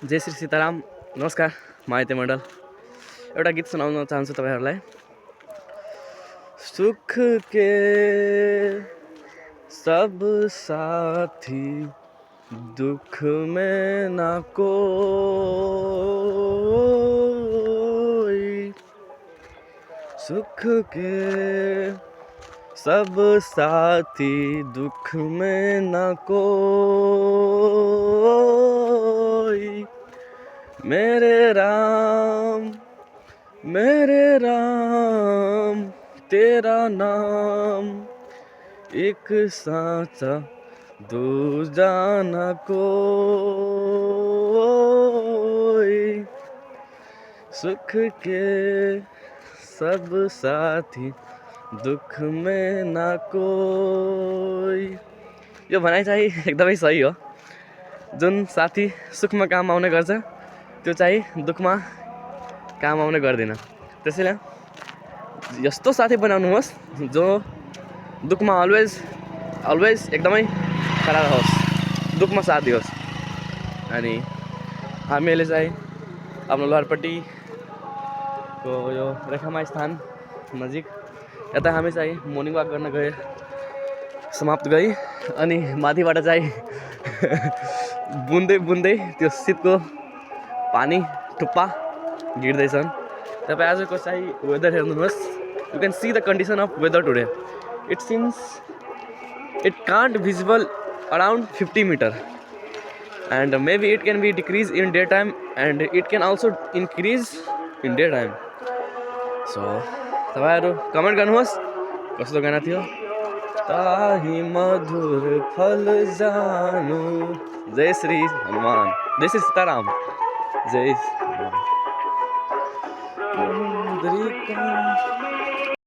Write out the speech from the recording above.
जय श्री सीताराम। नमस्कार माइती मण्डल। एउटा गीत सुनाउन चाहन्छु तपाईहरुलाई। सुख के सब साथी दुख में ना कोई, सुख के सब साथी दुख में ना कोई, मेरे राम तेरा नाम एक साचा दूजा न कोई, सुख के सब साथी दुख में न कोई। यो भनाइ चाहिँ एकदमै सही हो। जुन साथी सुखमा काम आउने गर्छ त्यो चाहिँ दुखमा काम आउने गर्दैन। त्यसैले यस्तो साथी बनाउनुहोस् जो दुखमा अलवेज एकदमै खडा रहोस्, दुखमा साथ दियोस्। अनि हामीले चाहिँ आफ्नो लहरपट्टिको यो रेखामा स्थान नजिक यता हामी चाहिँ मर्निङ वाक गर्न गए समाप्त गई। अनि माथिबाट चाहिँ बुन्दै बुन्दै त्यो शीतको पानी टुप्पा गिर्दैछन्। तपाईं आजको चाहिँ वेदर हेर्नुहोस्। You can see the condition of weather today. It seems it can't visible around 50 meter and maybe it can be decrease in daytime and it can also increase in daytime. So तपाईहरु comment गर्नुहोस् कस्तो गाना थियो। ताही मधुर फल जानु। जय श्री हनुमान, जय श्री सीताराम, जय